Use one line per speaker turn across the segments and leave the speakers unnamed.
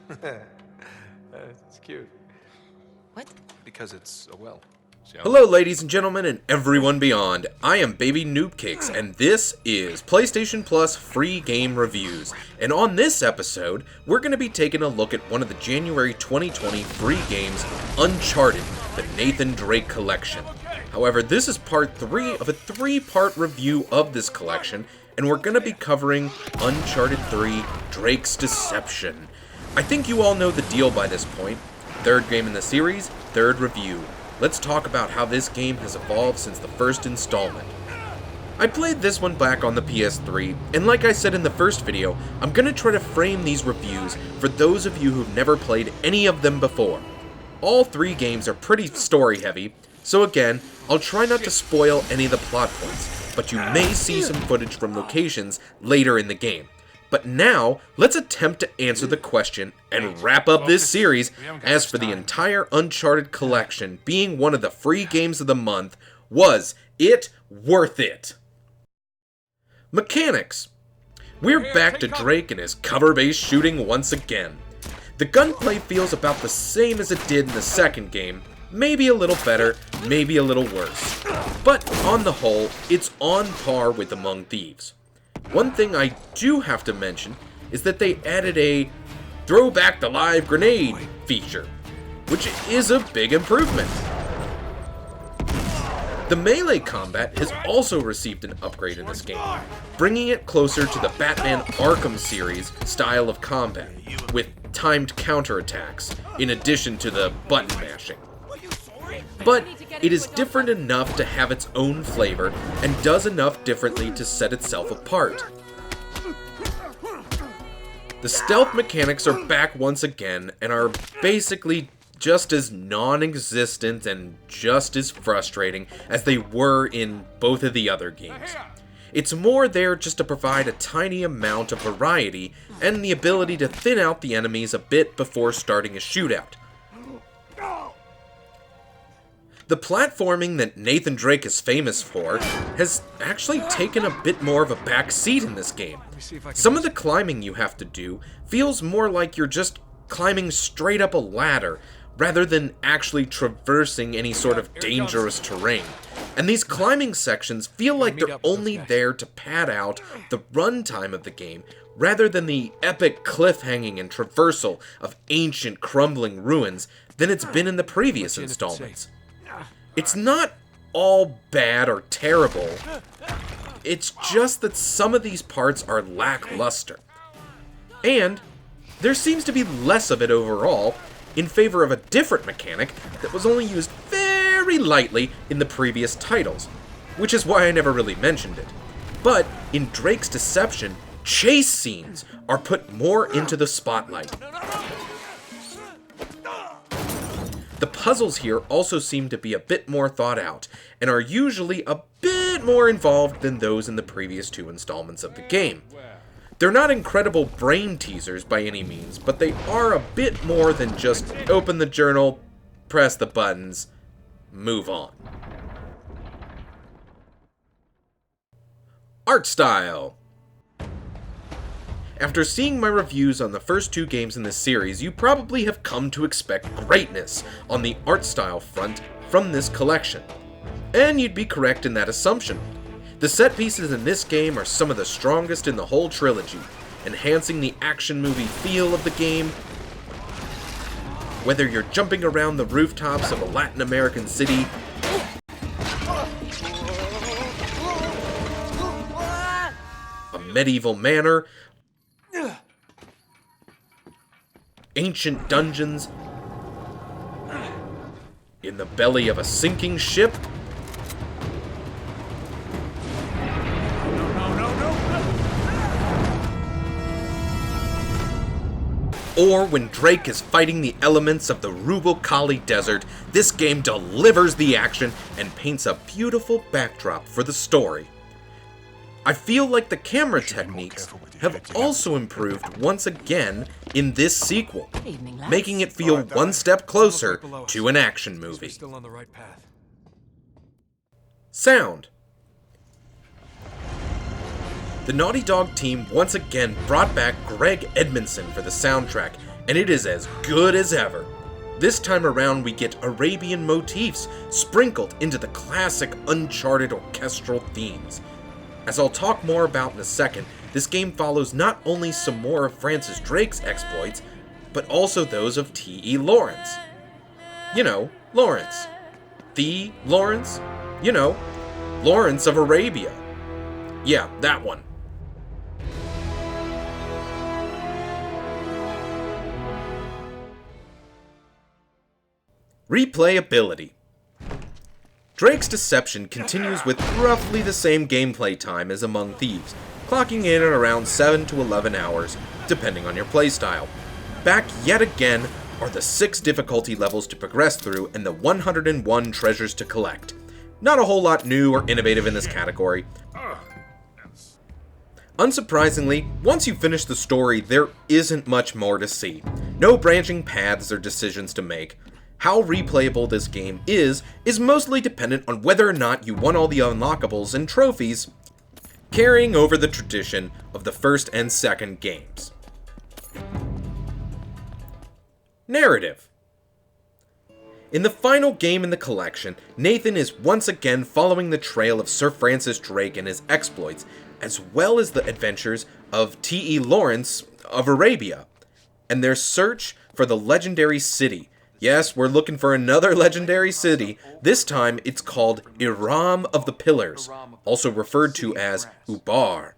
It's cute.
What?
Because it's a well. So.
Hello ladies and gentlemen and everyone beyond, I am BabyNoobCakes and this is PlayStation Plus free game reviews. And on this episode, we're going to be taking a look at one of the January 2020 free games, Uncharted, the Nathan Drake collection. However, this is part 3 of a 3-part review of this collection, and we're going to be covering Uncharted 3, Drake's Deception. I think you all know the deal by this point. Third game in the series, third review. Let's talk about how this game has evolved since the first installment. I played this one back on the PS3, and like I said in the first video, I'm going to try to frame these reviews for those of you who've never played any of them before. All 3 games are pretty story heavy, so again, I'll try not to spoil any of the plot points, but you may see some footage from locations later in the game. But now, let's attempt to answer the question and wrap up this series. As for the entire Uncharted collection being one of the free games of the month, was it worth it? Mechanics. We're back to Drake and his cover-based shooting once again. The gunplay feels about the same as it did in the second game, maybe a little better, maybe a little worse. But on the whole, it's on par with Among Thieves. One thing I do have to mention is that they added a throw back the live grenade feature, which is a big improvement. The melee combat has also received an upgrade in this game, bringing it closer to the Batman Arkham series style of combat, with timed counterattacks, in addition to the button mashing. But it is different enough to have its own flavor, and does enough differently to set itself apart. The stealth mechanics are back once again, and are basically just as non-existent and just as frustrating as they were in both of the other games. It's more there just to provide a tiny amount of variety, and the ability to thin out the enemies a bit before starting a shootout. The platforming that Nathan Drake is famous for has actually taken a bit more of a back seat in this game. Some of the climbing you have to do feels more like you're just climbing straight up a ladder, rather than actually traversing any sort of dangerous terrain. And these climbing sections feel like they're only there to pad out the runtime of the game, rather than the epic cliffhanging and traversal of ancient crumbling ruins than it's been in the previous installments. It's not all bad or terrible, it's just that some of these parts are lackluster. And there seems to be less of it overall, in favor of a different mechanic that was only used very lightly in the previous titles, which is why I never really mentioned it. But in Drake's Deception, chase scenes are put more into the spotlight. The puzzles here also seem to be a bit more thought out, and are usually a bit more involved than those in the previous 2 installments of the game. They're not incredible brain teasers by any means, but they are a bit more than just open the journal, press the buttons, move on. Art style. After seeing my reviews on the first 2 games in this series, you probably have come to expect greatness on the art style front from this collection. And you'd be correct in that assumption. The set pieces in this game are some of the strongest in the whole trilogy, enhancing the action movie feel of the game. Whether you're jumping around the rooftops of a Latin American city, a medieval manor, ancient dungeons, in the belly of a sinking ship, or when Drake is fighting the elements of the Rubel Khali Desert, this game delivers the action and paints a beautiful backdrop for the story. I feel like the camera techniques have also improved once again in this sequel, making it feel one step closer to an action movie. Sound. The Naughty Dog team once again brought back Greg Edmondson for the soundtrack, and it is as good as ever. This time around we get Arabian motifs sprinkled into the classic Uncharted orchestral themes. As I'll talk more about in a second, this game follows not only some more of Francis Drake's exploits, but also those of T.E. Lawrence. You know, Lawrence. The Lawrence? You know, Lawrence of Arabia. Yeah, that one. Replayability. Drake's Deception continues with roughly the same gameplay time as Among Thieves, clocking in at around 7 to 11 hours, depending on your playstyle. Back yet again are the 6 difficulty levels to progress through and the 101 treasures to collect. Not a whole lot new or innovative in this category. Unsurprisingly, once you finish the story, there isn't much more to see. No branching paths or decisions to make. How replayable this game is mostly dependent on whether or not you won all the unlockables and trophies, carrying over the tradition of the first and second games. Narrative. In the final game in the collection, Nathan is once again following the trail of Sir Francis Drake and his exploits, as well as the adventures of T.E. Lawrence of Arabia, and their search for the legendary city. Yes, we're looking for another legendary city. This time, it's called Iram of the Pillars, also referred to as Ubar.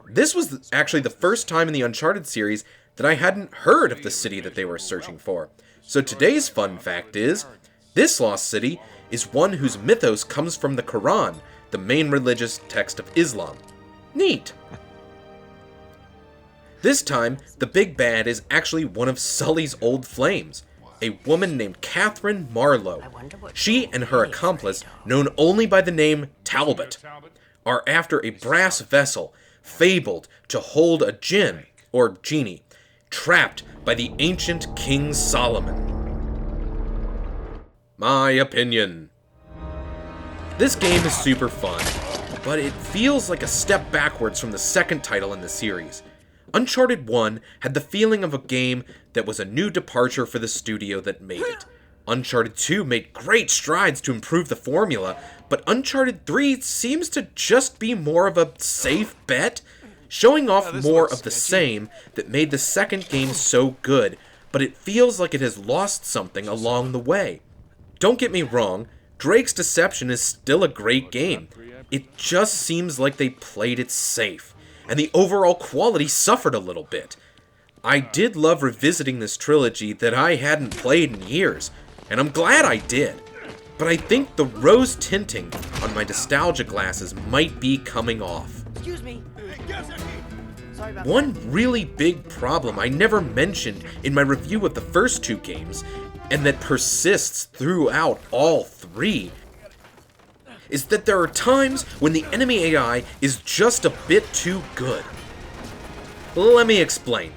This was actually the first time in the Uncharted series that I hadn't heard of the city that they were searching for. So today's fun fact is, this lost city is one whose mythos comes from the Quran, the main religious text of Islam. Neat! This time, the big bad is actually one of Sully's old flames, a woman named Catherine Marlowe. She and her accomplice, known only by the name Talbot, are after a brass vessel fabled to hold a jinn, or genie, trapped by the ancient King Solomon. My opinion. This game is super fun, but it feels like a step backwards from the second title in the series. Uncharted 1 had the feeling of a game that was a new departure for the studio that made it. Uncharted 2 made great strides to improve the formula, but Uncharted 3 seems to just be more of a safe bet, showing off more of the same that made the second game so good, but it feels like it has lost something along the way. Don't get me wrong, Drake's Deception is still a great game. It just seems like they played it safe, and the overall quality suffered a little bit. I did love revisiting this trilogy that I hadn't played in years, and I'm glad I did. But I think the rose tinting on my nostalgia glasses might be coming off.
Excuse me.
One really big problem I never mentioned in my review of the first 2 games, and that persists throughout all 3, is that there are times when the enemy AI is just a bit too good. Let me explain.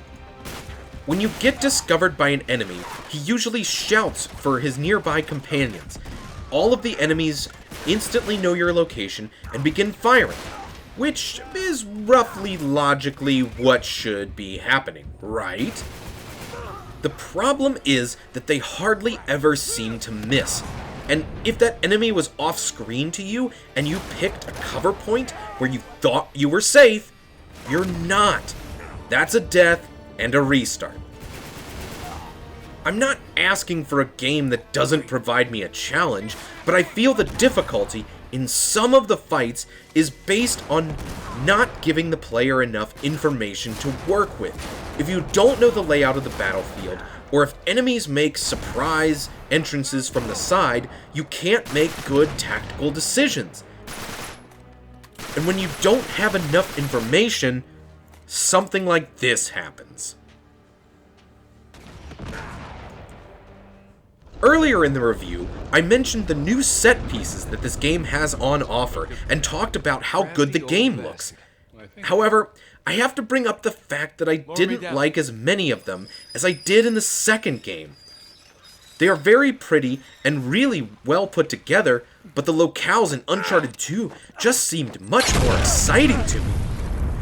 When you get discovered by an enemy, he usually shouts for his nearby companions. All of the enemies instantly know your location and begin firing, which is roughly logically what should be happening, right? The problem is that they hardly ever seem to miss. And if that enemy was off-screen to you, and you picked a cover point where you thought you were safe, you're not. That's a death and a restart. I'm not asking for a game that doesn't provide me a challenge, but I feel the difficulty in some of the fights is based on not giving the player enough information to work with. If you don't know the layout of the battlefield, or if enemies make surprise entrances from the side, you can't make good tactical decisions. And when you don't have enough information, something like this happens. Earlier in the review, I mentioned the new set pieces that this game has on offer, and talked about how good the game looks. However, I have to bring up the fact that I didn't like as many of them as I did in the second game. They are very pretty and really well put together, but the locales in Uncharted 2 just seemed much more exciting to me.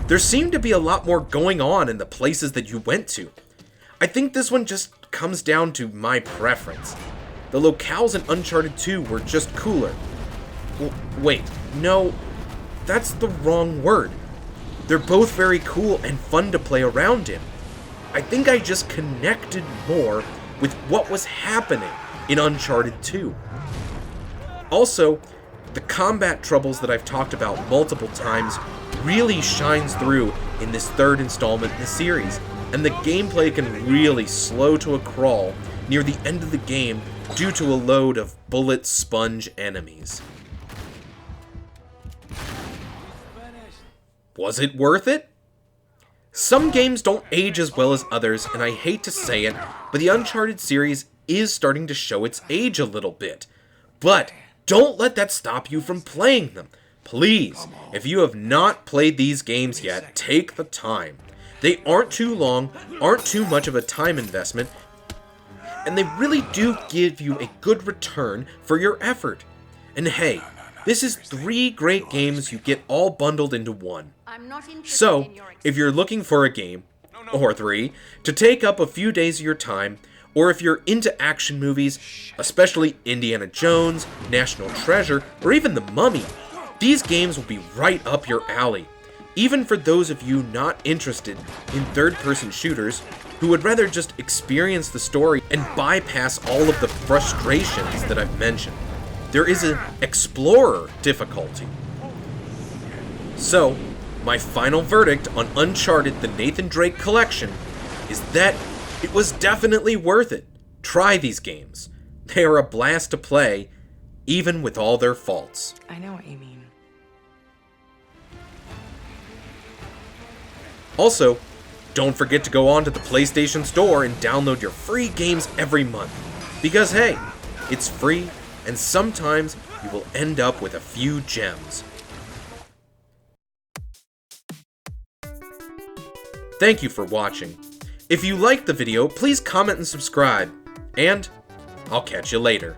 There seemed to be a lot more going on in the places that you went to. I think this one just comes down to my preference. The locales in Uncharted 2 were just cooler. Wait, no, that's the wrong word. They're both very cool and fun to play around in. I think I just connected more with what was happening in Uncharted 2. Also, the combat troubles that I've talked about multiple times really shines through in this third installment in the series, and the gameplay can really slow to a crawl near the end of the game due to a load of bullet sponge enemies. Was it worth it? Some games don't age as well as others, and I hate to say it, but the Uncharted series is starting to show its age a little bit. But don't let that stop you from playing them. Please, if you have not played these games yet, take the time. They aren't too long, aren't too much of a time investment, and they really do give you a good return for your effort. And hey, this is 3 great games you get all bundled into one. So, if you're looking for a game, or 3, to take up a few days of your time, or if you're into action movies, especially Indiana Jones, National Treasure, or even The Mummy, these games will be right up your alley. Even for those of you not interested in third-person shooters, who would rather just experience the story and bypass all of the frustrations that I've mentioned. There is an Explorer difficulty. So, my final verdict on Uncharted: The Nathan Drake Collection is that it was definitely worth it. Try these games. They are a blast to play, even with all their faults.
I know what you mean.
Also, don't forget to go on to the PlayStation Store and download your free games every month. Because hey, it's free, and sometimes you will end up with a few gems. Thank you for watching. If you liked the video, please comment and subscribe. And I'll catch you later.